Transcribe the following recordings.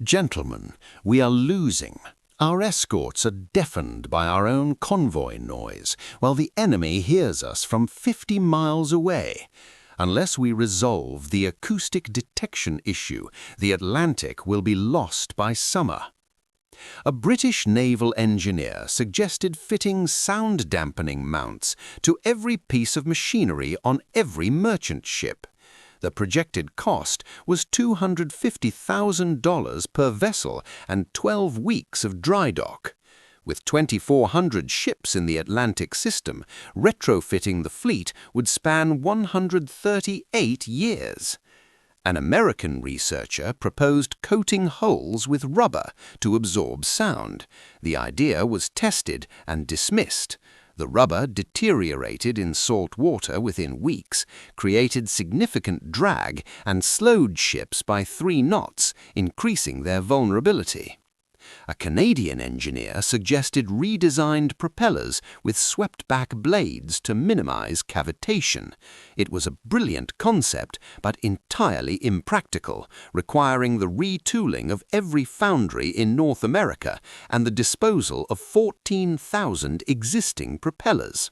Gentlemen, we are losing. Our escorts are deafened by our own convoy noise, while the enemy hears us from 50 miles away. Unless we resolve the acoustic detection issue, the Atlantic will be lost by summer. A British naval engineer suggested fitting sound-dampening mounts to every piece of machinery on every merchant ship. The projected cost was $250,000 per vessel and 12 weeks of dry dock. With 2,400 ships in the Atlantic system, retrofitting the fleet would span 138 years. An American researcher proposed coating hulls with rubber to absorb sound. The idea was tested and dismissed. The rubber deteriorated in salt water within weeks, created significant drag, and slowed ships by 3 knots, increasing their vulnerability. A Canadian engineer suggested redesigned propellers with swept-back blades to minimize cavitation. It was a brilliant concept, but entirely impractical, requiring the retooling of every foundry in North America and the disposal of 14,000 existing propellers.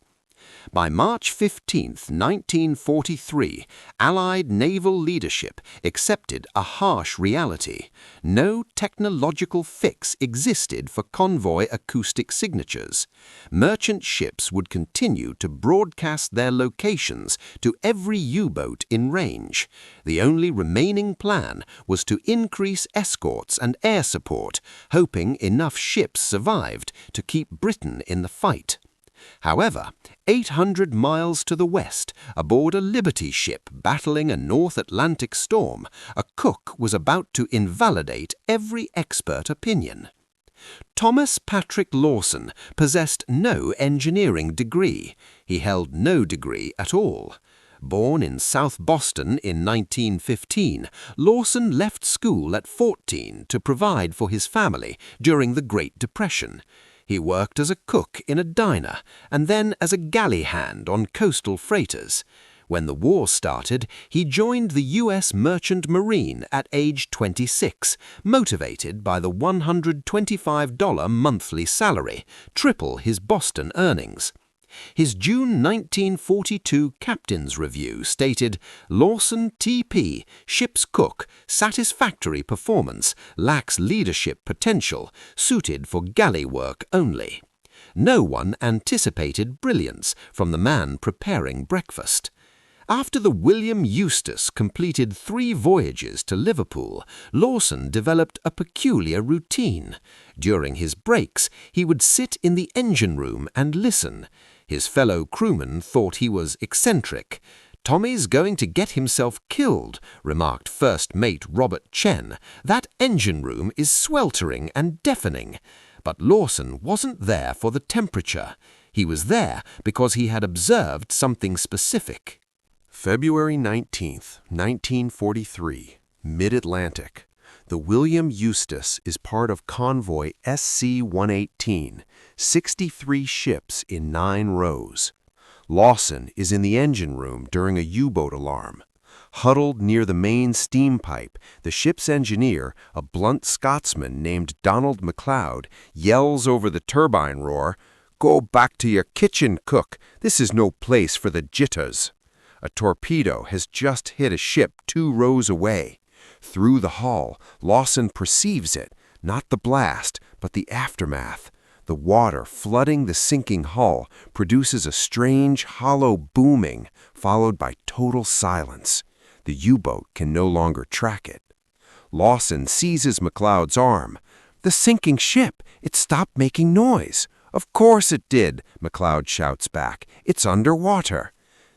By March 15, 1943, Allied naval leadership accepted a harsh reality. No technological fix existed for convoy acoustic signatures. Merchant ships would continue to broadcast their locations to every U-boat in range. The only remaining plan was to increase escorts and air support, hoping enough ships survived to keep Britain in the fight. However, 800 miles to the west, aboard a Liberty ship battling a North Atlantic storm, a cook was about to invalidate every expert opinion. Thomas Patrick Lawson possessed no engineering degree. He held no degree at all. Born in South Boston in 1915, Lawson left school at 14 to provide for his family during the Great Depression. He worked as a cook in a diner and then as a galley hand on coastal freighters. When the war started, he joined the U.S. Merchant Marine at age 26, motivated by the $125 monthly salary, triple his Boston earnings. His June 1942 Captain's Review stated, "Lawson T.P., ship's cook, satisfactory performance, lacks leadership potential, suited for galley work only." No one anticipated brilliance from the man preparing breakfast. After the William Eustace completed 3 voyages to Liverpool, Lawson developed a peculiar routine. During his breaks, he would sit in the engine room and listen. His fellow crewmen thought he was eccentric. "Tommy's going to get himself killed," remarked First Mate Robert Chen. "That engine room is sweltering and deafening." But Lawson wasn't there for the temperature. He was there because he had observed something specific. February 19th, 1943, Mid-Atlantic. The William Eustace is part of Convoy SC-118, 63 ships in 9 rows. Lawson is in the engine room during a U-boat alarm. Huddled near the main steam pipe, the ship's engineer, a blunt Scotsman named Donald MacLeod, yells over the turbine roar, "Go back to your kitchen, cook. This is no place for the jitters." A torpedo has just hit a ship 2 rows away. Through the hull, Lawson perceives it, not the blast, but the aftermath. The water flooding the sinking hull produces a strange, hollow booming, followed by total silence. The U-boat can no longer track it. Lawson seizes MacLeod's arm. "The sinking ship, it stopped making noise." "Of course it did," MacLeod shouts back. "It's underwater."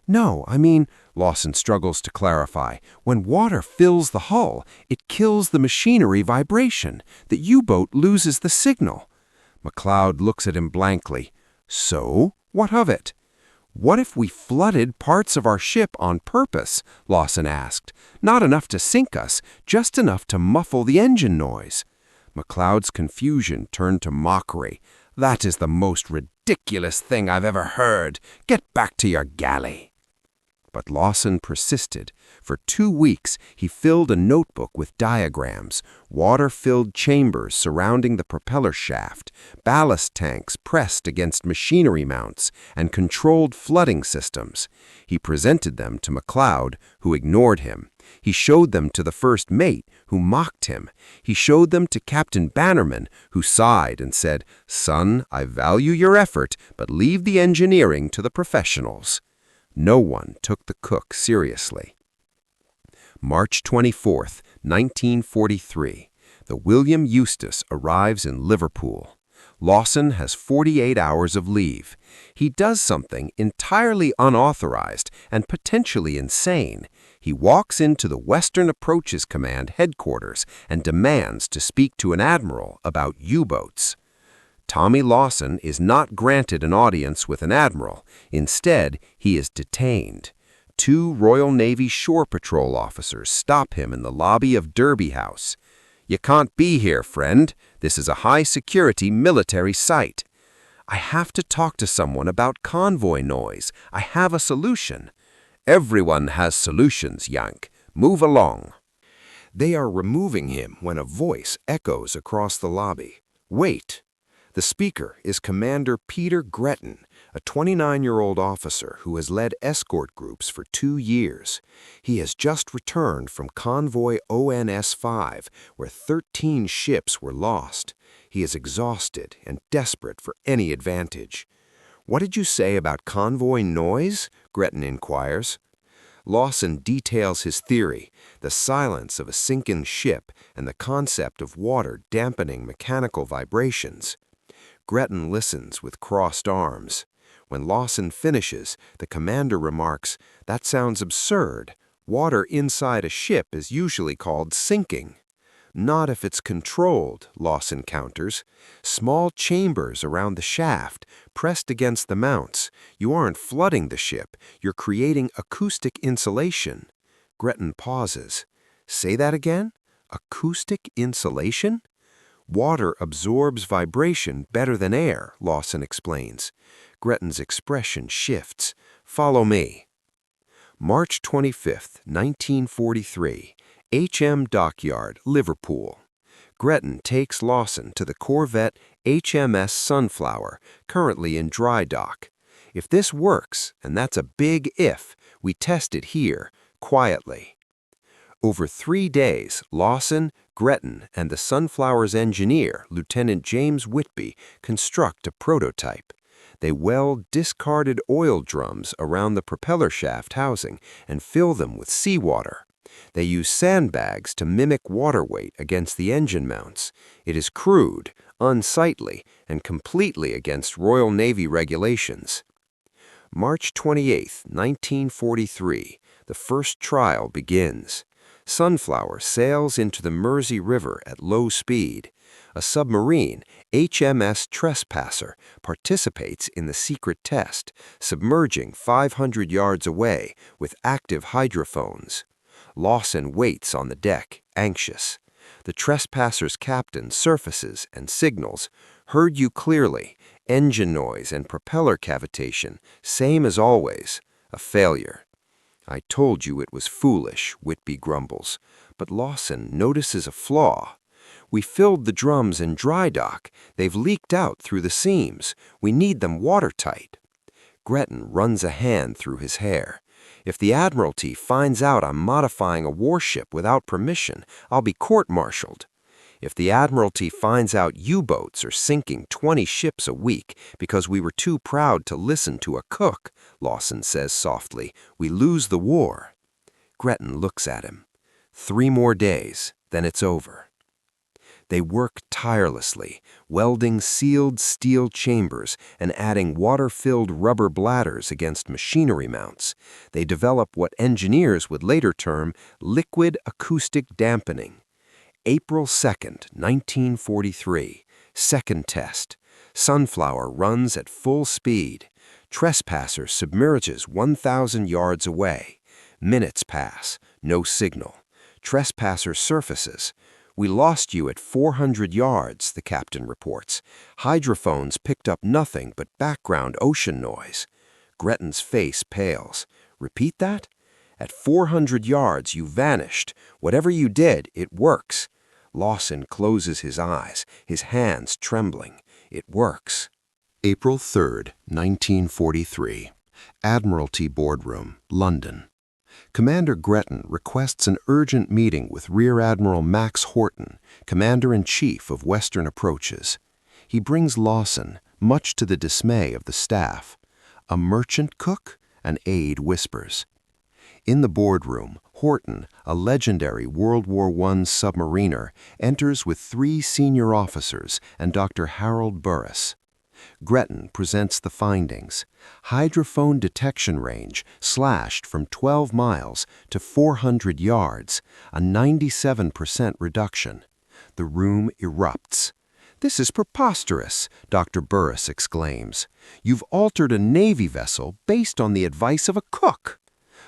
"No, I mean," Lawson struggles to clarify, "when water fills the hull, it kills the machinery vibration. The U-boat loses the signal." MacLeod looks at him blankly. "So, what of it?" "What if we flooded parts of our ship on purpose?" Lawson asked. "Not enough to sink us, just enough to muffle the engine noise." MacLeod's confusion turned to mockery. "That is the most ridiculous thing I've ever heard. Get back to your galley." But Lawson persisted. For 2 weeks, he filled a notebook with diagrams, water-filled chambers surrounding the propeller shaft, ballast tanks pressed against machinery mounts, and controlled flooding systems. He presented them to McLeod, who ignored him. He showed them to the first mate, who mocked him. He showed them to Captain Bannerman, who sighed and said, "Son, I value your effort, but leave the engineering to the professionals." No one took the cook seriously. March 24, 1943. The William Eustace arrives in Liverpool. Lawson has 48 hours of leave. He does something entirely unauthorized and potentially insane. He walks into the Western Approaches Command headquarters and demands to speak to an admiral about U-boats. Tommy Lawson is not granted an audience with an admiral. Instead, he is detained. 2 Royal Navy Shore Patrol officers stop him in the lobby of Derby House. "You can't be here, friend. This is a high-security military site." "I have to talk to someone about convoy noise. I have a solution." "Everyone has solutions, Yank. Move along." They are removing him when a voice echoes across the lobby. "Wait." The speaker is Commander Peter Gretton, a 29-year-old officer who has led escort groups for 2 years. He has just returned from Convoy ONS-5, where 13 ships were lost. He is exhausted and desperate for any advantage. "What did you say about convoy noise?" Gretton inquires. Lawson details his theory, the silence of a sinking ship and the concept of water dampening mechanical vibrations. Gretton listens with crossed arms. When Lawson finishes, the commander remarks, "That sounds absurd. Water inside a ship is usually called sinking." "Not if it's controlled," Lawson counters. "Small chambers around the shaft, pressed against the mounts. You aren't flooding the ship, you're creating acoustic insulation." Gretton pauses. "Say that again? Acoustic insulation?" "Water absorbs vibration better than air," Lawson explains. Gretton's expression shifts. "Follow me." March 25, 1943. HM Dockyard, Liverpool. Gretton takes Lawson to the corvette HMS Sunflower, currently in dry dock. "If this works, and that's a big if, we test it here, quietly." Over 3 days, Lawson, Gretton, and the Sunflower's engineer, Lieutenant James Whitby, construct a prototype. They weld discarded oil drums around the propeller shaft housing and fill them with seawater. They use sandbags to mimic water weight against the engine mounts. It is crude, unsightly, and completely against Royal Navy regulations. March 28, 1943. The first trial begins. Sunflower sails into the Mersey River at low speed. A submarine, HMS Trespasser, participates in the secret test, submerging 500 yards away with active hydrophones. Lawson waits on the deck, anxious. The Trespasser's captain surfaces and signals, "Heard you clearly. Engine noise and propeller cavitation, same as always." A failure. "I told you it was foolish," Whitby grumbles. But Lawson notices a flaw. "We filled the drums in dry dock. They've leaked out through the seams. We need them watertight." Gretton runs a hand through his hair. "If the Admiralty finds out I'm modifying a warship without permission, I'll be court-martialed." "If the Admiralty finds out U-boats are sinking 20 ships a week because we were too proud to listen to a cook," Lawson says softly, "we lose the war." Gretton looks at him. 3 more days, then it's over. They work tirelessly, welding sealed steel chambers and adding water-filled rubber bladders against machinery mounts. They develop what engineers would later term liquid acoustic dampening. April 2nd, 1943. Second test. Sunflower runs at full speed. Trespasser submerges 1,000 yards away. Minutes pass. No signal. Trespasser surfaces. "We lost you at 400 yards, the captain reports. Hydrophones picked up nothing but background ocean noise." Gretton's face pales. Repeat that? At 400 yards, you vanished. Whatever you did, it works. Lawson closes his eyes, his hands trembling. It works. April 3rd, 1943. Admiralty Boardroom, London. Commander Gretton requests an urgent meeting with Rear Admiral Max Horton, Commander-in-Chief of Western Approaches. He brings Lawson, much to the dismay of the staff. A merchant cook? An aide whispers. In the boardroom, Horton, a legendary World War I submariner, enters with 3 senior officers and Dr. Harold Burris. Gretton presents the findings. Hydrophone detection range slashed from 12 miles to 400 yards, a 97% reduction. The room erupts. "This is preposterous," Dr. Burris exclaims. "You've altered a Navy vessel based on the advice of a cook."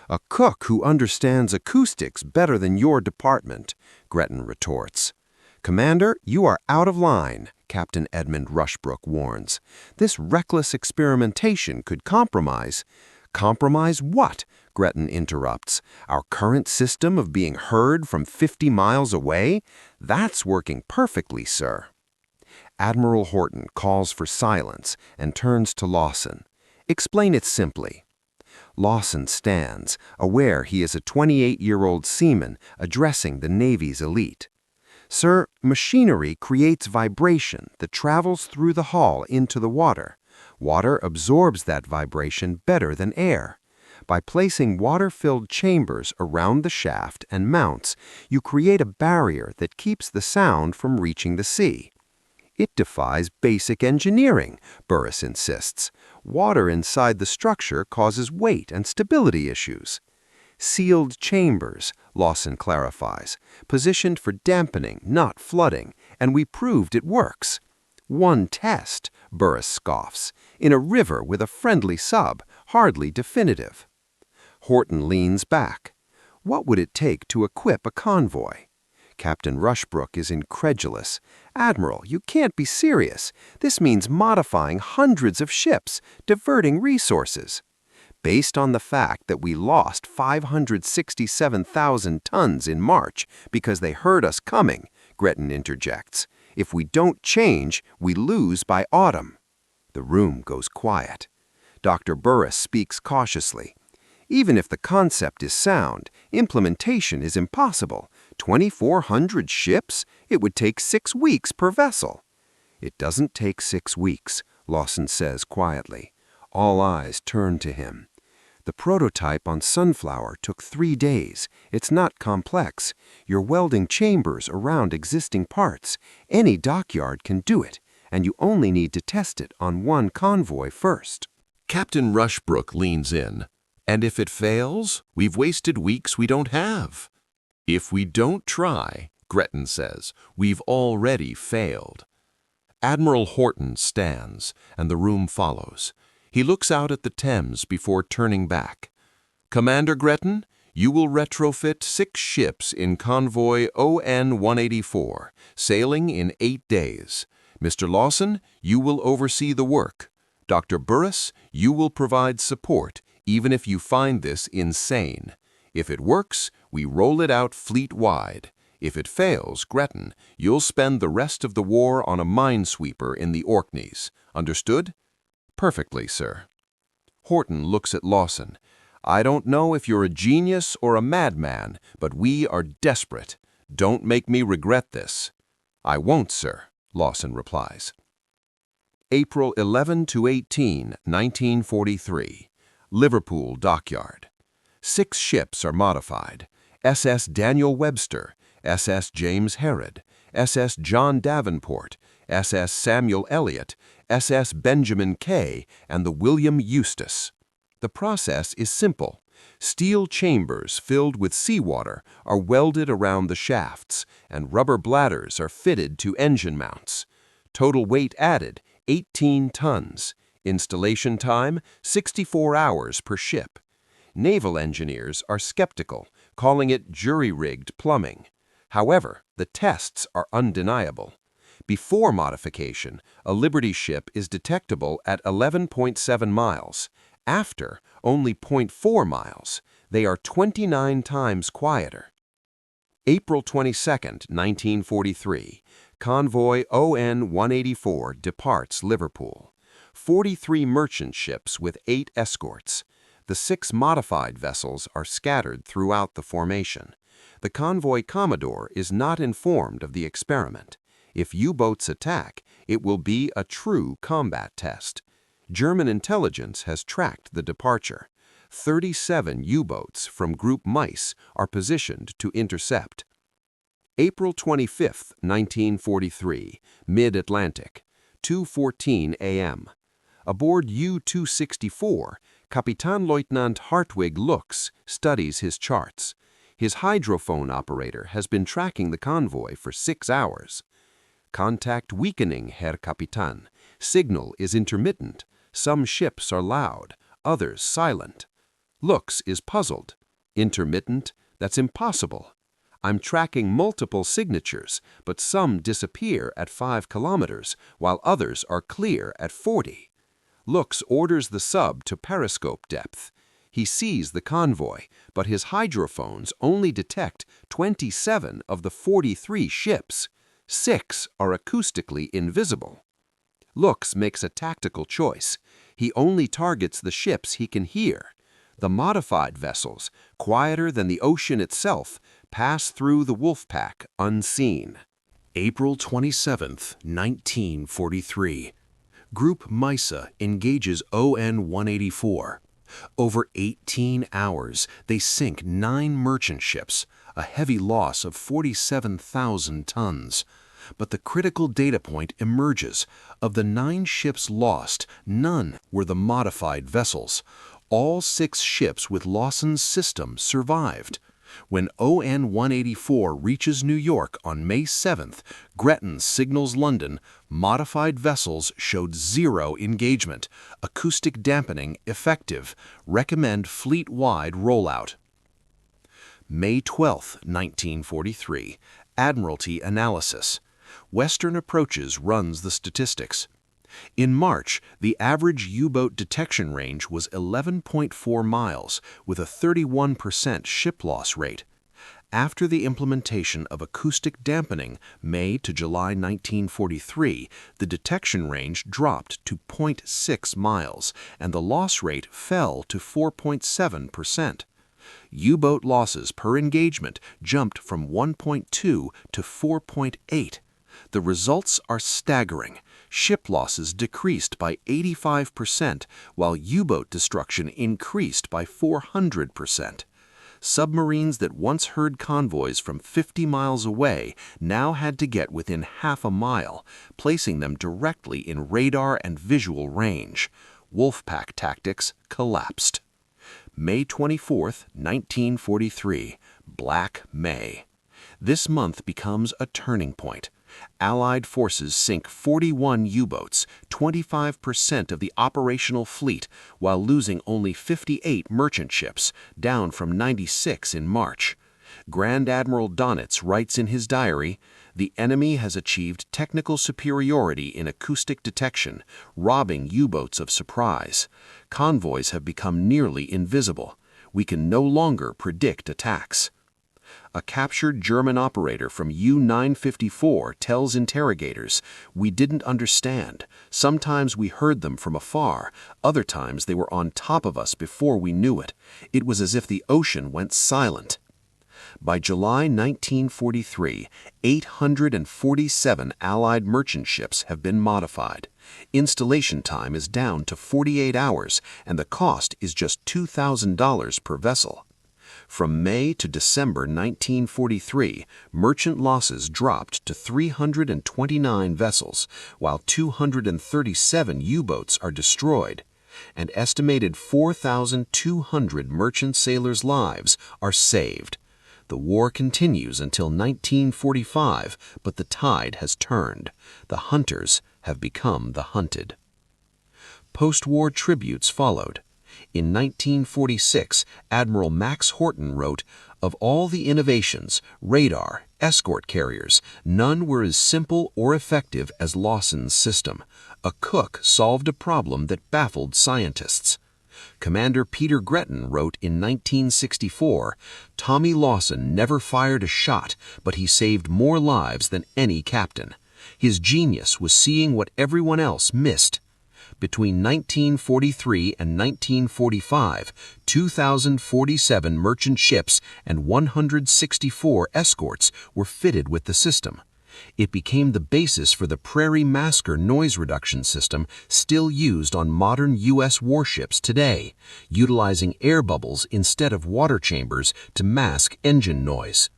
"A cook who understands acoustics better than your department," Gretton retorts. "Commander, you are out of line," Captain Edmund Rushbrook warns. "This reckless experimentation could compromise—" "Compromise what?" Gretton interrupts. "Our current system of being heard from 50 miles away? That's working perfectly, sir." Admiral Horton calls for silence and turns to Lawson. "Explain it simply." Lawson stands, aware he is a 28-year-old seaman addressing the Navy's elite. "Sir, machinery creates vibration that travels through the hull into the water. Water absorbs that vibration better than air. By placing water-filled chambers around the shaft and mounts, you create a barrier that keeps the sound from reaching the sea." "It defies basic engineering," Burris insists. "Water inside the structure causes weight and stability issues." "Sealed chambers," Lawson clarifies, "positioned for dampening, not flooding, and we proved it works." "One test," Burris scoffs, "in a river with a friendly sub, hardly definitive." Horton leans back. "What would it take to equip a convoy?" Captain Rushbrook is incredulous. "Admiral, you can't be serious. This means modifying hundreds of ships, diverting resources." "Based on the fact that we lost 567,000 tons in March because they heard us coming," Gretton interjects. "If we don't change, we lose by autumn." The room goes quiet. Dr. Burris speaks cautiously. "Even if the concept is sound, implementation is impossible. 2,400 ships? It would take 6 weeks per vessel." "It doesn't take 6 weeks," Lawson says quietly. All eyes turn to him. "The prototype on Sunflower took 3 days. It's not complex. You're welding chambers around existing parts. Any dockyard can do it, and you only need to test it on one convoy first." Captain Rushbrook leans in. "And if it fails, we've wasted weeks we don't have." "If we don't try," Gretton says, "we've already failed." Admiral Horton stands, and the room follows. He looks out at the Thames before turning back. "Commander Gretton, you will retrofit 6 ships in convoy ON-184, sailing in 8 days. Mr. Lawson, you will oversee the work. Dr. Burris, you will provide support, even if you find this insane. If it works, we roll it out fleet-wide. If it fails, Gretton, you'll spend the rest of the war on a minesweeper in the Orkneys. Understood?" "Perfectly, sir." Horton looks at Lawson. "I don't know if you're a genius or a madman, but we are desperate. Don't make me regret this." "I won't, sir," Lawson replies. April 11 to 18, 1943. Liverpool Dockyard. 6 ships are modified. SS Daniel Webster, SS James Herod, SS John Davenport, SS Samuel Eliot, SS Benjamin K., and the William Eustace. The process is simple. Steel chambers filled with seawater are welded around the shafts, and rubber bladders are fitted to engine mounts. Total weight added, 18 tons. Installation time, 64 hours per ship. Naval engineers are skeptical, calling it jury-rigged plumbing. However, the tests are undeniable. Before modification, a Liberty ship is detectable at 11.7 miles. After only 0.4 miles, they are 29 times quieter. April 22, 1943, convoy ON-184 departs Liverpool. 43 merchant ships with 8 escorts. The 6 modified vessels are scattered throughout the formation. The convoy commodore is not informed of the experiment. If U-boats attack, it will be a true combat test. German intelligence has tracked the departure. 37 U-boats from Group Mice are positioned to intercept. April 25, 1943, mid-Atlantic, 2:14 a.m. Aboard U-264, Kapitänleutnant Hartwig looks, studies his charts. His hydrophone operator has been tracking the convoy for 6 hours. Contact weakening, Herr Kapitän. Signal is intermittent. Some ships are loud, others silent. Looks is puzzled. Intermittent? That's impossible. I'm tracking multiple signatures, but some disappear at 5 kilometers, while others are clear at 40. Looks orders the sub to periscope depth. He sees the convoy, but his hydrophones only detect 27 of the 43 ships. 6 are acoustically invisible. Looks makes a tactical choice. He only targets the ships he can hear. The modified vessels, quieter than the ocean itself, pass through the wolf pack unseen. April 27, 1943. Group Misa engages ON-184. Over 18 hours, they sink 9 merchant ships, a heavy loss of 47,000 tons. But the critical data point emerges. Of the 9 ships lost, none were the modified vessels. All 6 ships with Lawson's system survived. When ON-184 reaches New York on May 7th, Gretton signals London, modified vessels showed 0 engagement. Acoustic dampening effective. Recommend fleet-wide rollout. May 12, 1943. Admiralty analysis. Western Approaches runs the statistics. In March, the average U-boat detection range was 11.4 miles, with a 31% ship loss rate. After the implementation of acoustic dampening, May to July 1943, the detection range dropped to 0.6 miles, and the loss rate fell to 4.7%. U-boat losses per engagement jumped from 1.2 to 4.8. The results are staggering. Ship losses decreased by 85%, while U-boat destruction increased by 400%. Submarines that once heard convoys from 50 miles away now had to get within half a mile, placing them directly in radar and visual range. Wolfpack tactics collapsed. May 24, 1943, Black May. This month becomes a turning point. Allied forces sink 41 U-boats, 25% of the operational fleet, while losing only 58 merchant ships, down from 96 in March. Grand Admiral Donitz writes in his diary, "The enemy has achieved technical superiority in acoustic detection, robbing U-boats of surprise. Convoys have become nearly invisible. We can no longer predict attacks." A captured German operator from U-954 tells interrogators, "We didn't understand. Sometimes we heard them from afar. Other times they were on top of us before we knew it. It was as if the ocean went silent." By July 1943, 847 Allied merchant ships have been modified. Installation time is down to 48 hours, and the cost is just $2,000 per vessel. From May to December 1943, merchant losses dropped to 329 vessels, while 237 U-boats are destroyed. An estimated 4,200 merchant sailors' lives are saved. The war continues until 1945, but the tide has turned. The hunters have become the hunted. Post-war tributes followed. In 1946, Admiral Max Horton wrote, "Of all the innovations, radar, escort carriers, none were as simple or effective as Lawson's system. A cook solved a problem that baffled scientists." Commander Peter Gretton wrote in 1964, "Tommy Lawson never fired a shot, but he saved more lives than any captain. His genius was seeing what everyone else missed." Between 1943 and 1945, 2,047 merchant ships and 164 escorts were fitted with the system. It became the basis for the Prairie Masker noise reduction system still used on modern U.S. warships today, utilizing air bubbles instead of water chambers to mask engine noise.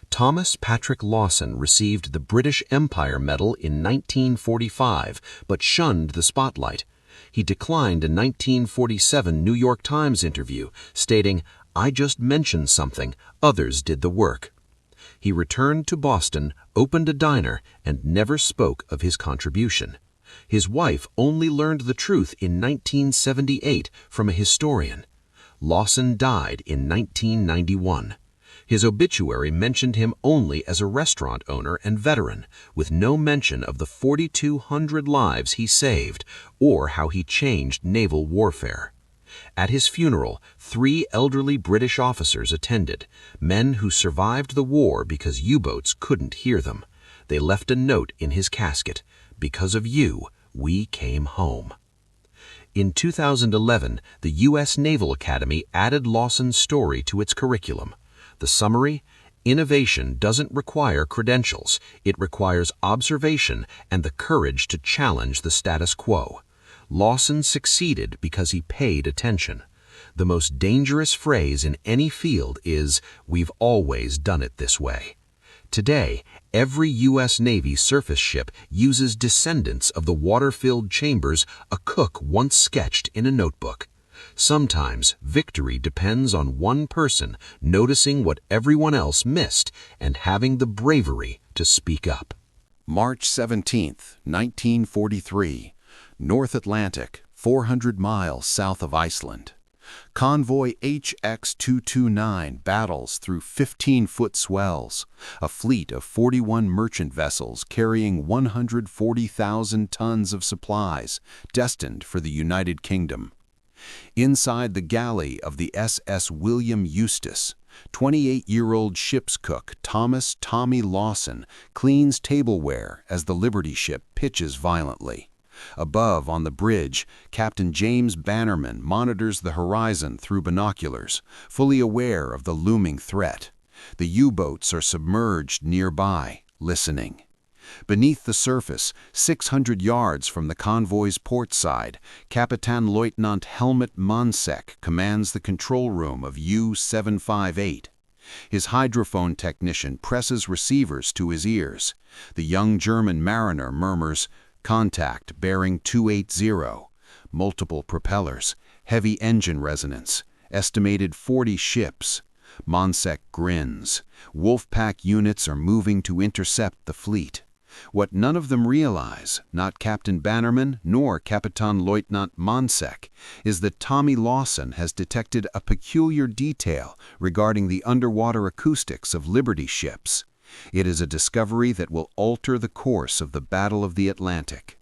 Thomas Patrick Lawson received the British Empire Medal in 1945, but shunned the spotlight. He declined a 1947 New York Times interview, stating, "I just mentioned something, others did the work." He returned to Boston, opened a diner, and never spoke of his contribution. His wife only learned the truth in 1978 from a historian. Lawson died in 1991. His obituary mentioned him only as a restaurant owner and veteran, with no mention of the 4,200 lives he saved or how he changed naval warfare. At his funeral, 3 elderly British officers attended, men who survived the war because U-boats couldn't hear them. They left a note in his casket, "Because of you, we came home." In 2011, the U.S. Naval Academy added Lawson's story to its curriculum. The summary: innovation doesn't require credentials, it requires observation and the courage to challenge the status quo. Lawson succeeded because he paid attention. The most dangerous phrase in any field is, "We've always done it this way." Today, every U.S. Navy surface ship uses descendants of the water-filled chambers a cook once sketched in a notebook. Sometimes victory depends on one person noticing what everyone else missed and having the bravery to speak up. March 17, 1943, North Atlantic, 400 miles south of Iceland. Convoy HX-229 battles through 15-foot swells, a fleet of 41 merchant vessels carrying 140,000 tons of supplies destined for the United Kingdom. Inside the galley of the SS William Eustace, 28-year-old ship's cook Thomas "Tommy" Lawson cleans tableware as the Liberty ship pitches violently. Above, on the bridge, Captain James Bannerman monitors the horizon through binoculars, fully aware of the looming threat. The U-boats are submerged nearby, listening. Beneath the surface, 600 yards from the convoy's port side, Kapitanleutnant Helmut Monsek commands the control room of U-758. His hydrophone technician presses receivers to his ears. The young German mariner murmurs, "Contact bearing 280, multiple propellers, heavy engine resonance, estimated 40 ships." Monsek grins. Wolfpack units are moving to intercept the fleet. What none of them realize, not Captain Bannerman nor Kapitanleutnant Monsek, is that Tommy Lawson has detected a peculiar detail regarding the underwater acoustics of Liberty ships. It is a discovery that will alter the course of the Battle of the Atlantic.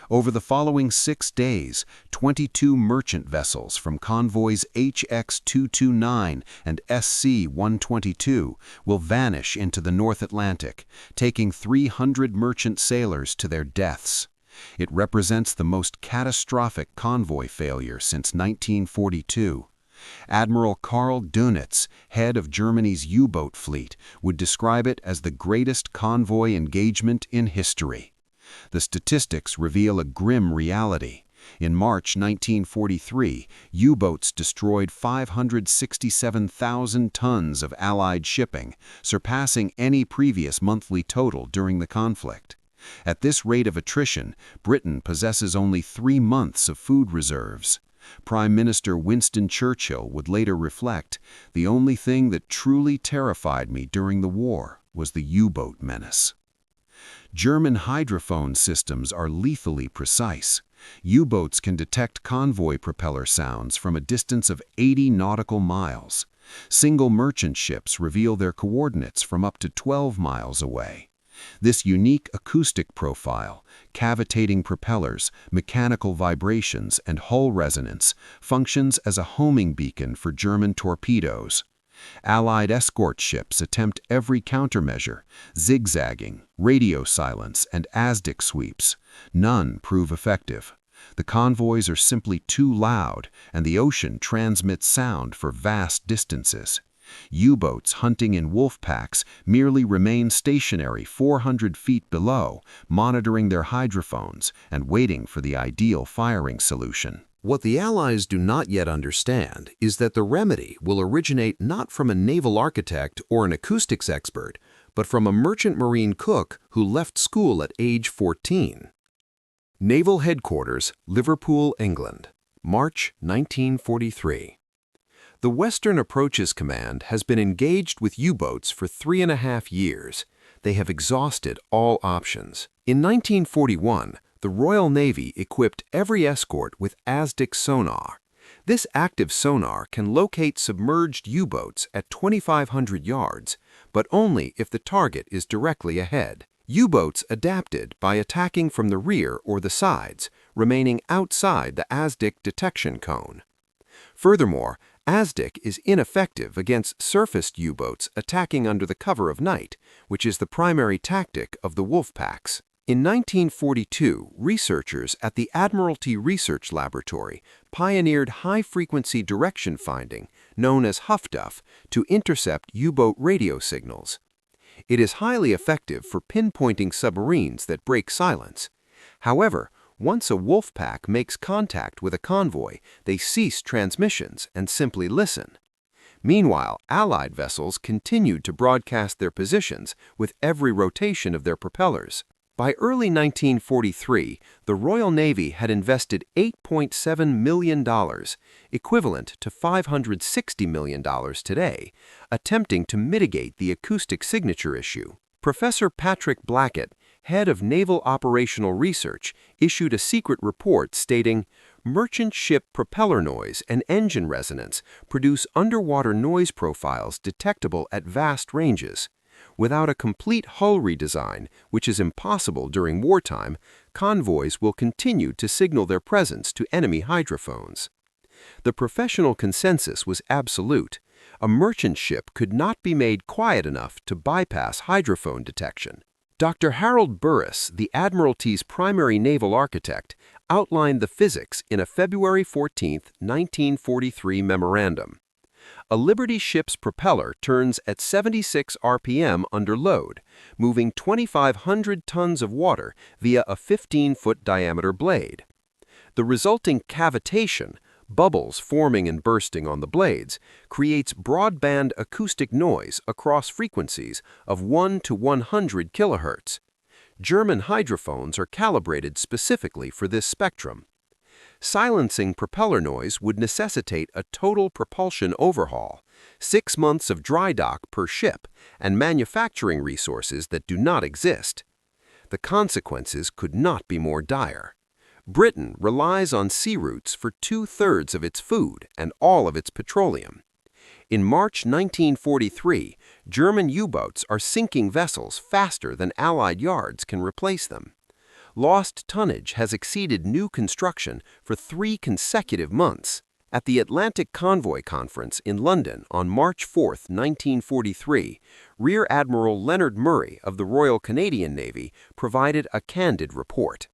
Over the following 6 days, 22 merchant vessels from convoys HX-229 and SC-122 will vanish into the North Atlantic, taking 300 merchant sailors to their deaths. It represents the most catastrophic convoy failure since 1942. Admiral Karl Dönitz, head of Germany's U-boat fleet, would describe it as the greatest convoy engagement in history. The statistics reveal a grim reality. In March 1943, U-boats destroyed 567,000 tons of Allied shipping, surpassing any previous monthly total during the conflict. At this rate of attrition, Britain possesses only 3 months of food reserves. Prime Minister Winston Churchill would later reflect, "The only thing that truly terrified me during the war was the U-boat menace." German hydrophone systems are lethally precise. U-boats can detect convoy propeller sounds from a distance of 80 nautical miles. Single merchant ships reveal their coordinates from up to 12 miles away. This unique acoustic profile, cavitating propellers, mechanical vibrations, and hull resonance, functions as a homing beacon for German torpedoes. Allied escort ships attempt every countermeasure, zigzagging, radio silence, and ASDIC sweeps. None prove effective. The convoys are simply too loud, and the ocean transmits sound for vast distances. U-boats hunting in wolf packs merely remain stationary 400 feet below, monitoring their hydrophones and waiting for the ideal firing solution. What the Allies do not yet understand is that the remedy will originate not from a naval architect or an acoustics expert, but from a merchant marine cook who left school at age 14. Naval Headquarters, Liverpool, England, March 1943. The Western Approaches Command has been engaged with U-boats for 3.5 years. They have exhausted all options. In 1941, the Royal Navy equipped every escort with ASDIC sonar. This active sonar can locate submerged U-boats at 2,500 yards, but only if the target is directly ahead. U-boats adapted by attacking from the rear or the sides, remaining outside the ASDIC detection cone. Furthermore, ASDIC is ineffective against surfaced U-boats attacking under the cover of night, which is the primary tactic of the wolf packs. In 1942, researchers at the Admiralty Research Laboratory pioneered high-frequency direction finding, known as HFDUF, to intercept U-boat radio signals. It is highly effective for pinpointing submarines that break silence. However, once a wolf pack makes contact with a convoy, they cease transmissions and simply listen. Meanwhile, Allied vessels continued to broadcast their positions with every rotation of their propellers. By early 1943, the Royal Navy had invested $8.7 million, equivalent to $560 million today, attempting to mitigate the acoustic signature issue. Professor Patrick Blackett, head of Naval Operational Research, issued a secret report stating, "Merchant ship propeller noise and engine resonance produce underwater noise profiles detectable at vast ranges. Without a complete hull redesign, which is impossible during wartime, convoys will continue to signal their presence to enemy hydrophones." The professional consensus was absolute. A merchant ship could not be made quiet enough to bypass hydrophone detection. Dr. Harold Burris, the Admiralty's primary naval architect, outlined the physics in a February 14, 1943 memorandum. A Liberty ship's propeller turns at 76 RPM under load, moving 2,500 tons of water via a 15-foot diameter blade. The resulting cavitation, bubbles forming and bursting on the blades, creates broadband acoustic noise across frequencies of 1 to 100 kHz. German hydrophones are calibrated specifically for this spectrum. Silencing propeller noise would necessitate a total propulsion overhaul, 6 months of dry dock per ship, and manufacturing resources that do not exist. The consequences could not be more dire. Britain relies on sea routes for 2/3 of its food and all of its petroleum. In March 1943, German U-boats are sinking vessels faster than Allied yards can replace them. Lost tonnage has exceeded new construction for 3 consecutive months. At the Atlantic Convoy Conference in London on March 4, 1943, Rear Admiral Leonard Murray of the Royal Canadian Navy provided a candid report.